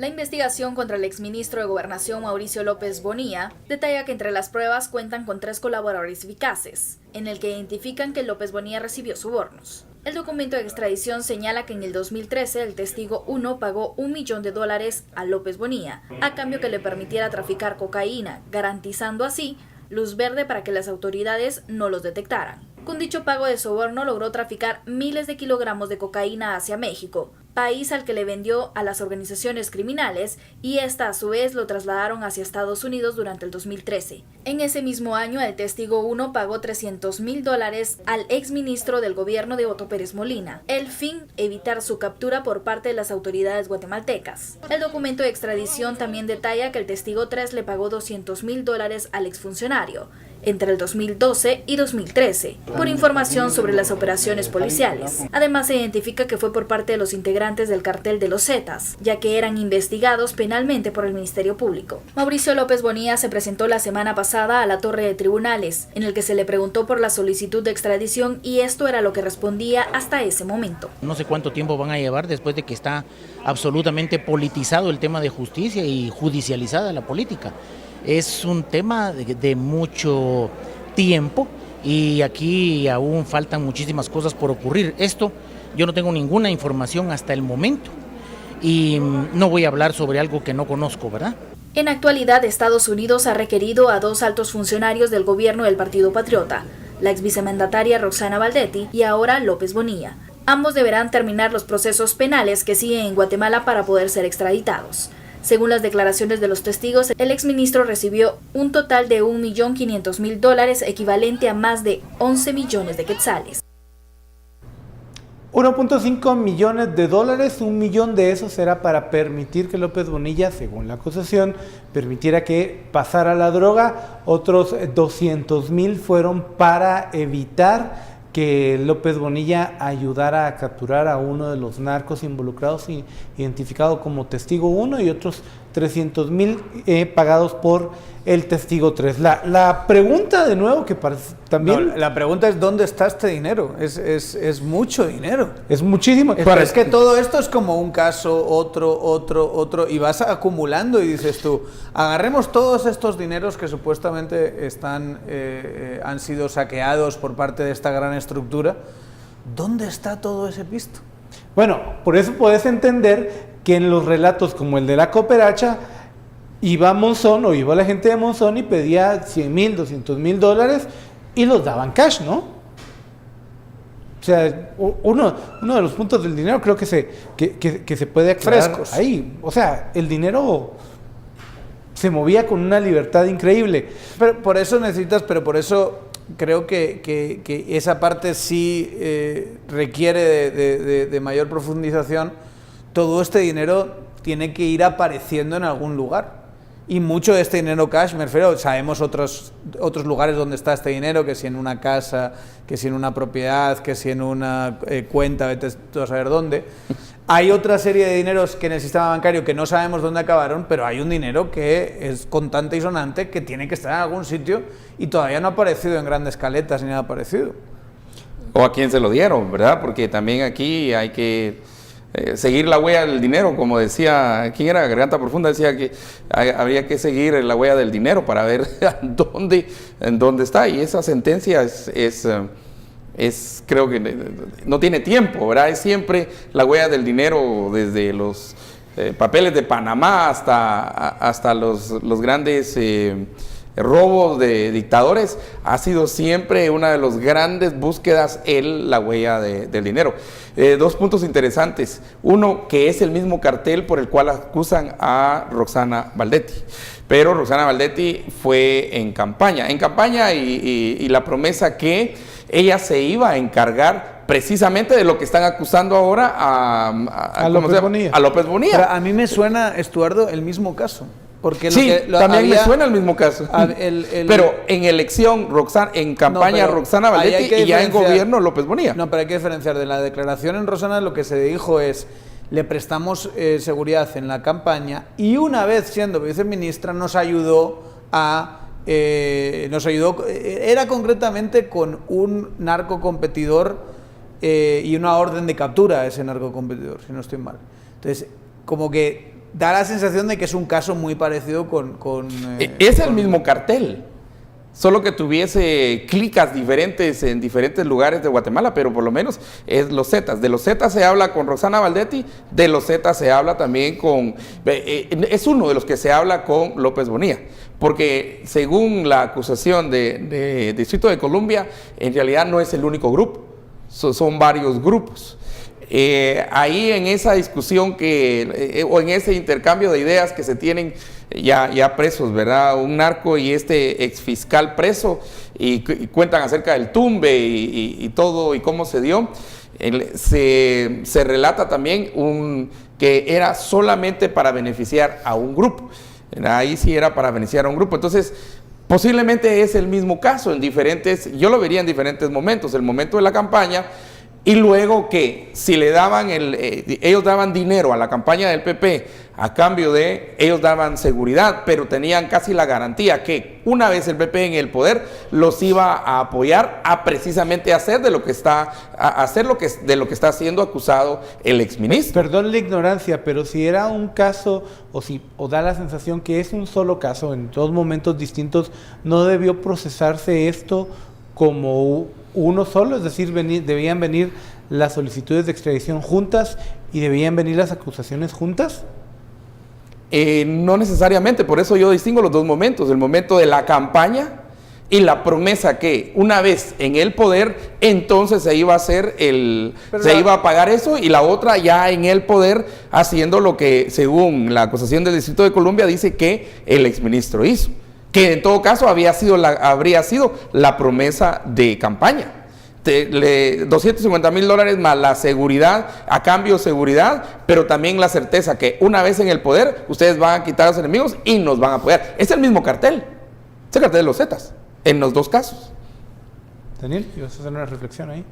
La investigación contra el exministro de Gobernación Mauricio López Bonilla detalla que entre las pruebas cuentan con 3 colaboradores eficaces, en el que identifican que López Bonilla recibió sobornos. El documento de extradición señala que en el 2013 el testigo 1 pagó $1 millón a López Bonilla, a cambio que le permitiera traficar cocaína, garantizando así luz verde para que las autoridades no los detectaran. Con dicho pago de soborno logró traficar miles de kilogramos de cocaína hacia México, país al que le vendió a las organizaciones criminales, y esta a su vez lo trasladaron hacia Estados Unidos durante el 2013. En ese mismo año, el testigo 1 pagó $300,000 al exministro del gobierno de Otto Pérez Molina, el fin evitar su captura por parte de las autoridades guatemaltecas. El documento de extradición también detalla que el testigo 3 le pagó $200,000 al exfuncionario entre el 2012 y 2013, por información sobre las operaciones policiales. Además, se identifica que fue por parte de los integrantes del cartel de los Zetas, ya que eran investigados penalmente por el Ministerio Público. Mauricio López Bonilla se presentó la semana pasada a la Torre de Tribunales, en el que se le preguntó por la solicitud de extradición, y esto era lo que respondía hasta ese momento. No sé cuánto tiempo van a llevar después de que está absolutamente politizado el tema de justicia y judicializada la política. Es un tema de mucho tiempo y aquí aún faltan muchísimas cosas por ocurrir. Esto yo no tengo ninguna información hasta el momento y no voy a hablar sobre algo que no conozco, ¿verdad? En actualidad, Estados Unidos ha requerido a 2 altos funcionarios del gobierno del Partido Patriota, la exvicemandataria Roxana Baldetti y ahora López Bonilla. Ambos deberán terminar los procesos penales que siguen en Guatemala para poder ser extraditados. Según las declaraciones de los testigos, el exministro recibió un total de $1.500.000, equivalente a más de 11 millones de quetzales. 1.5 millones de dólares, 1 millón de esos era para permitir que López Bonilla, según la acusación, permitiera que pasara la droga. Otros 200,000 fueron para evitar que López Bonilla ayudara a capturar a uno de los narcos involucrados, identificado como testigo 1, y otros 300,000 pagados por el testigo 3. La pregunta, de nuevo, que también... No, la pregunta es: ¿dónde está este dinero? Es mucho dinero. Es muchísimo. Es que todo esto es como un caso, otro, y vas acumulando y dices tú, agarremos todos estos dineros que supuestamente han sido saqueados por parte de esta gran estructura. ¿Dónde está todo ese pisto? Bueno, por eso puedes entender que en los relatos como el de la cooperacha, iba Monzón o iba la gente de Monzón y pedía 100,000, 200,000 dólares y los daban cash, ¿no? O sea, uno de los puntos del dinero creo que se puede aclarar frescos ahí. O sea, el dinero se movía con una libertad increíble. Pero por eso creo que esa parte sí requiere de mayor profundización. Todo este dinero tiene que ir apareciendo en algún lugar. Y mucho de este dinero cash, me refiero, sabemos otros lugares donde está este dinero, que si en una casa, que si en una propiedad, que si en una cuenta, vete tú a saber dónde. Hay otra serie de dineros que en el sistema bancario que no sabemos dónde acabaron, pero hay un dinero que es contante y sonante, que tiene que estar en algún sitio y todavía no ha aparecido en grandes caletas ni nada parecido. O a quién se lo dieron, ¿verdad? Porque también aquí hay que seguir la huella del dinero, como decía, ¿quién era? Garganta Profunda decía que habría que seguir la huella del dinero para ver en dónde está, y esa sentencia es creo que no tiene tiempo, ¿verdad? Es siempre la huella del dinero, desde los papeles de Panamá hasta los grandes robos de dictadores. Ha sido siempre una de las grandes búsquedas la huella del dinero. 2 puntos interesantes. Uno, que es el mismo cartel por el cual acusan a Roxana Baldetti. Pero Roxana Baldetti fue en campaña y la promesa que ella se iba a encargar precisamente de lo que están acusando ahora a López Bonilla. Pero a mí me suena, Estuardo, el mismo caso. Porque sí, también me suena el mismo caso. Pero en elección, en campaña, Roxana Baldetti, y ya en gobierno, López Bonilla. No, pero hay que diferenciar. De la declaración en Roxana, lo que se dijo es: le prestamos seguridad en la campaña, y una vez siendo viceministra nos ayudó, era concretamente con un narcocompetidor y una orden de captura a ese narcocompetidor, si no estoy mal. Entonces, como que da la sensación de que es un caso muy parecido es el mismo cartel, solo que tuviese clicas diferentes en diferentes lugares de Guatemala, pero por lo menos es los Zetas. De los Zetas se habla con Roxana Valdetti, de los Zetas se habla también con... es uno de los que se habla con López Bonilla, porque según la acusación de Distrito de Columbia, en realidad no es el único grupo, son varios grupos. Ahí en esa discusión o en ese intercambio de ideas que se tienen ya presos, ¿verdad? Un narco y este exfiscal preso, y cuentan acerca del tumbe y todo y cómo se dio. Se relata también que era solamente para beneficiar a un grupo. Ahí sí era para beneficiar a un grupo. Entonces, posiblemente es el mismo caso yo lo vería en diferentes momentos. El momento de la campaña. Y luego que si le daban ellos daban dinero a la campaña del PP a cambio de, ellos daban seguridad, pero tenían casi la garantía que una vez el PP en el poder los iba a apoyar a precisamente hacer de lo que está siendo acusado el exministro. Perdón la ignorancia, pero si era un caso o da la sensación que es un solo caso en dos momentos distintos, ¿no debió procesarse esto como uno solo? Es decir, debían venir las solicitudes de extradición juntas y debían venir las acusaciones juntas. No necesariamente, por eso yo distingo los dos momentos, el momento de la campaña y la promesa que una vez en el poder, entonces se iba a hacer se iba a pagar eso, y la otra ya en el poder haciendo lo que según la acusación del Distrito de Columbia dice que el exministro hizo, que en todo caso habría sido la promesa de campaña. $250,000 más la seguridad, a cambio de seguridad, pero también la certeza que una vez en el poder, ustedes van a quitar a los enemigos y nos van a apoyar. Es el mismo cartel, es el cartel de los Zetas, en los dos casos. Daniel, ¿ibas a hacer una reflexión ahí?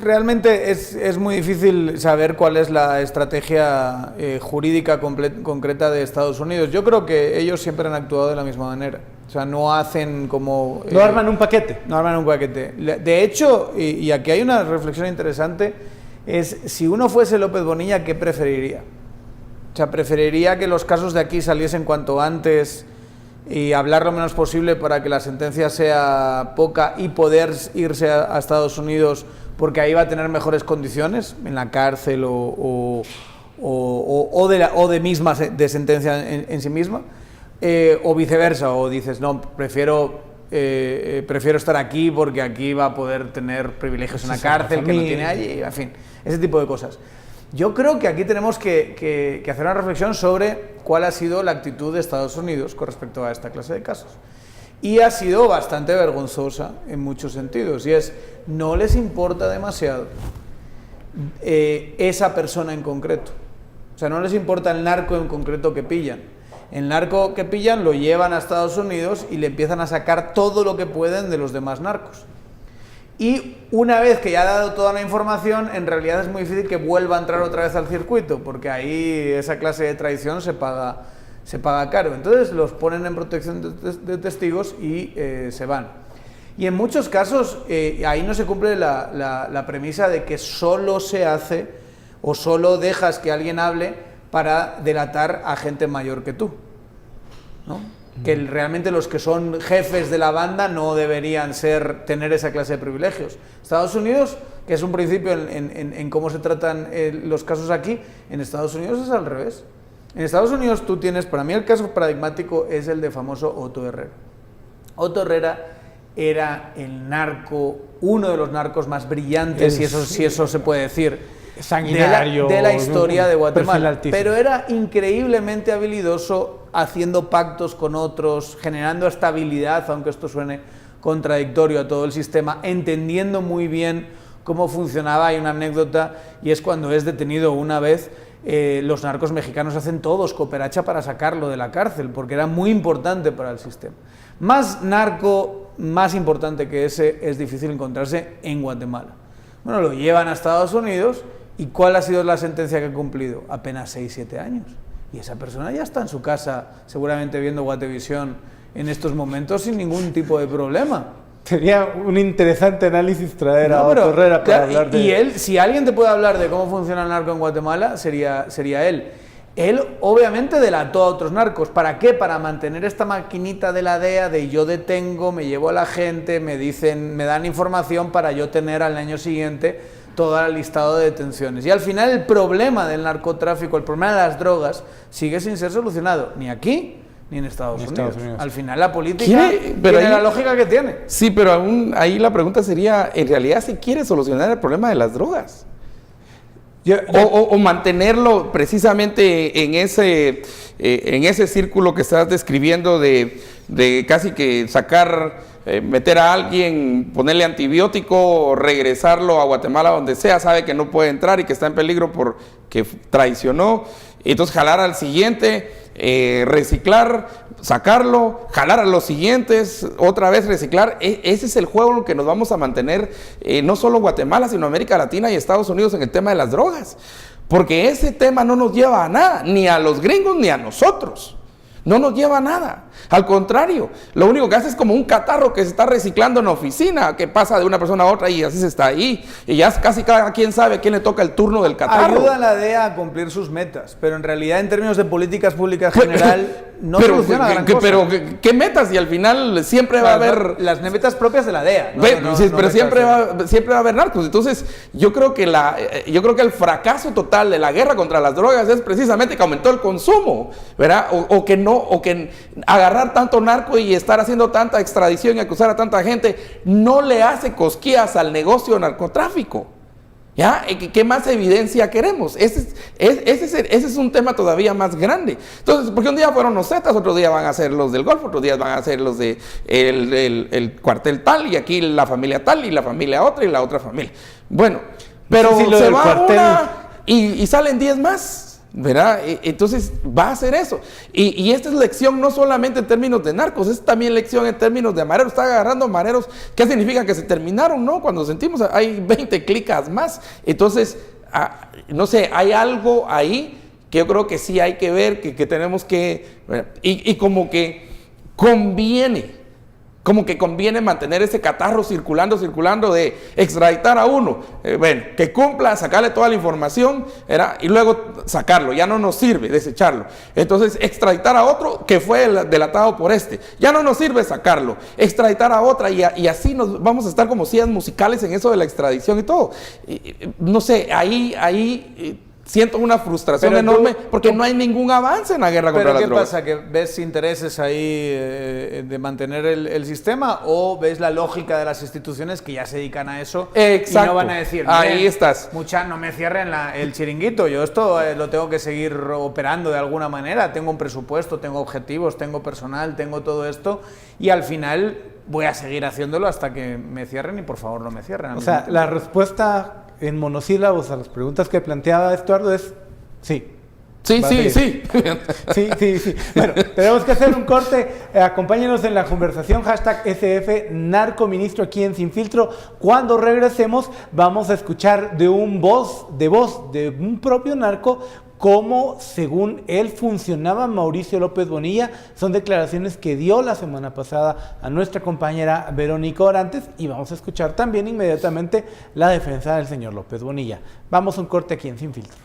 Realmente es muy difícil saber cuál es la estrategia jurídica concreta de Estados Unidos. Yo creo que ellos siempre han actuado de la misma manera. O sea, no hacen como... no arman un paquete. No arman un paquete. De hecho, y aquí hay una reflexión interesante, es si uno fuese López Bonilla, ¿qué preferiría? O sea, ¿preferiría que los casos de aquí saliesen cuanto antes y hablar lo menos posible para que la sentencia sea poca y poder irse a Estados Unidos porque ahí va a tener mejores condiciones en la cárcel o de misma de sentencia en sí misma, o viceversa, o dices no, prefiero estar aquí porque aquí va a poder tener privilegios en la cárcel que no tiene allí, en fin, ese tipo de cosas. Yo creo que aquí tenemos que hacer una reflexión sobre cuál ha sido la actitud de Estados Unidos con respecto a esta clase de casos. Y ha sido bastante vergonzosa en muchos sentidos. Y es, no les importa demasiado esa persona en concreto. O sea, no les importa el narco en concreto que pillan. El narco que pillan lo llevan a Estados Unidos y le empiezan a sacar todo lo que pueden de los demás narcos. Y una vez que ya ha dado toda la información, en realidad es muy difícil que vuelva a entrar otra vez al circuito, porque ahí esa clase de traición se paga caro. Entonces los ponen en protección de testigos y se van. Y en muchos casos ahí no se cumple la premisa de que solo se hace o solo dejas que alguien hable para delatar a gente mayor que tú, ¿no? Que realmente los que son jefes de la banda no deberían tener esa clase de privilegios. Estados Unidos, que es un principio en cómo se tratan los casos aquí, en Estados Unidos es al revés. En Estados Unidos tú tienes, para mí el caso paradigmático es el de famoso Otto Herrera. Otto Herrera era el narco, uno de los narcos más brillantes, si eso se puede decir, sanguinario, de la historia de Guatemala, pero era increíblemente habilidoso haciendo pactos con otros, generando estabilidad, aunque esto suene contradictorio a todo el sistema, entendiendo muy bien cómo funcionaba. Hay una anécdota, y es cuando es detenido una vez, los narcos mexicanos hacen todos cooperacha para sacarlo de la cárcel, porque era muy importante para el sistema. Más narco, más importante que ese, es difícil encontrarse en Guatemala. Bueno, lo llevan a Estados Unidos, ¿y cuál ha sido la sentencia que ha cumplido? Apenas 6-7 años. Y esa persona ya está en su casa, seguramente viendo Guatevisión en estos momentos sin ningún tipo de problema. Sería un interesante análisis traer a Otto Herrera para hablar de... Y él, si alguien te puede hablar de cómo funciona el narco en Guatemala, sería él. Él obviamente delató a otros narcos. ¿Para qué? Para mantener esta maquinita de la DEA de yo detengo, me llevo a la gente, me dicen, me dan información para yo tener al año siguiente todo el listado de detenciones. Y al final el problema del narcotráfico, el problema de las drogas, sigue sin ser solucionado, ni aquí ni en Estados Unidos. Al final la política tiene la lógica que tiene. Sí, pero aún ahí la pregunta sería, ¿en realidad se quiere solucionar el problema de las drogas? O mantenerlo precisamente en ese círculo que estás describiendo de casi que sacar, meter a alguien, ponerle antibiótico, regresarlo a Guatemala donde sea, sabe que no puede entrar y que está en peligro porque traicionó, entonces jalar al siguiente, reciclar, sacarlo, jalar a los siguientes, otra vez reciclar. Ese es el juego en el que nos vamos a mantener, no solo Guatemala, sino América Latina y Estados Unidos en el tema de las drogas, porque ese tema no nos lleva a nada, ni a los gringos ni a nosotros. No nos lleva a nada. Al contrario, lo único que hace es como un catarro que se está reciclando en la oficina, que pasa de una persona a otra y así se está ahí. Y ya casi cada quien sabe a quién le toca el turno del catarro. Ayuda a la DEA a cumplir sus metas, pero en realidad en términos de políticas públicas general no soluciona gran cosa. Pero ¿qué metas? Y al final siempre va a haber... Las metas propias de la DEA. Pero siempre va a haber narcos. Entonces yo creo que el fracaso total de la guerra contra las drogas es precisamente que aumentó el consumo, ¿verdad? O que agarrar tanto narco y estar haciendo tanta extradición y acusar a tanta gente no le hace cosquillas al negocio narcotráfico. ¿Ya? ¿Qué más evidencia queremos? Ese es un tema todavía más grande. Entonces, porque un día fueron los Zetas, otro día van a ser los del Golfo, otro día van a ser los de el cuartel tal, y aquí la familia tal, y la familia otra, y la otra familia. Bueno, pero sí, se va cuartel... una y salen 10 más. ¿Verdad? Entonces va a ser eso. Y esta es lección no solamente en términos de narcos, es también lección en términos de mareros. Está agarrando mareros. ¿Qué significa? Que se terminaron, ¿no? Cuando sentimos hay 20 clicas más. Entonces, no sé, hay algo ahí que yo creo que sí hay que ver, que tenemos que... Y como que conviene mantener ese catarro circulando de extraditar a uno, que cumpla, sacarle toda la información, y luego sacarlo, ya no nos sirve, desecharlo. Entonces, extraditar a otro que fue delatado por ya no nos sirve sacarlo, extraditar a otra, y así nos vamos a estar como sillas musicales en eso de la extradición y todo. No sé, ahí siento una frustración enorme porque no hay ningún avance en la guerra contra las drogas. ¿Pero qué pasa? ¿Que ves intereses ahí de mantener el sistema, o ves la lógica de las instituciones que ya se dedican a eso? Exacto. Y no van a decir, ahí estás. Mucha, no me cierren el chiringuito, yo esto lo tengo que seguir operando de alguna manera, tengo un presupuesto, tengo objetivos, tengo personal, tengo todo esto, y al final voy a seguir haciéndolo hasta que me cierren, y por favor no me cierren. O sea, la respuesta en monosílabos a las preguntas que planteaba Estuardo es sí. Sí. Bueno, tenemos que hacer un corte. Acompáñenos en la conversación, #SF Narcoministro aquí en Sin Filtro. Cuando regresemos vamos a escuchar de voz de un propio narco cómo, según él, funcionaba Mauricio López Bonilla. Son declaraciones que dio la semana pasada a nuestra compañera Verónica Orantes, y vamos a escuchar también inmediatamente la defensa del señor López Bonilla. Vamos a un corte aquí en Sin Filtro.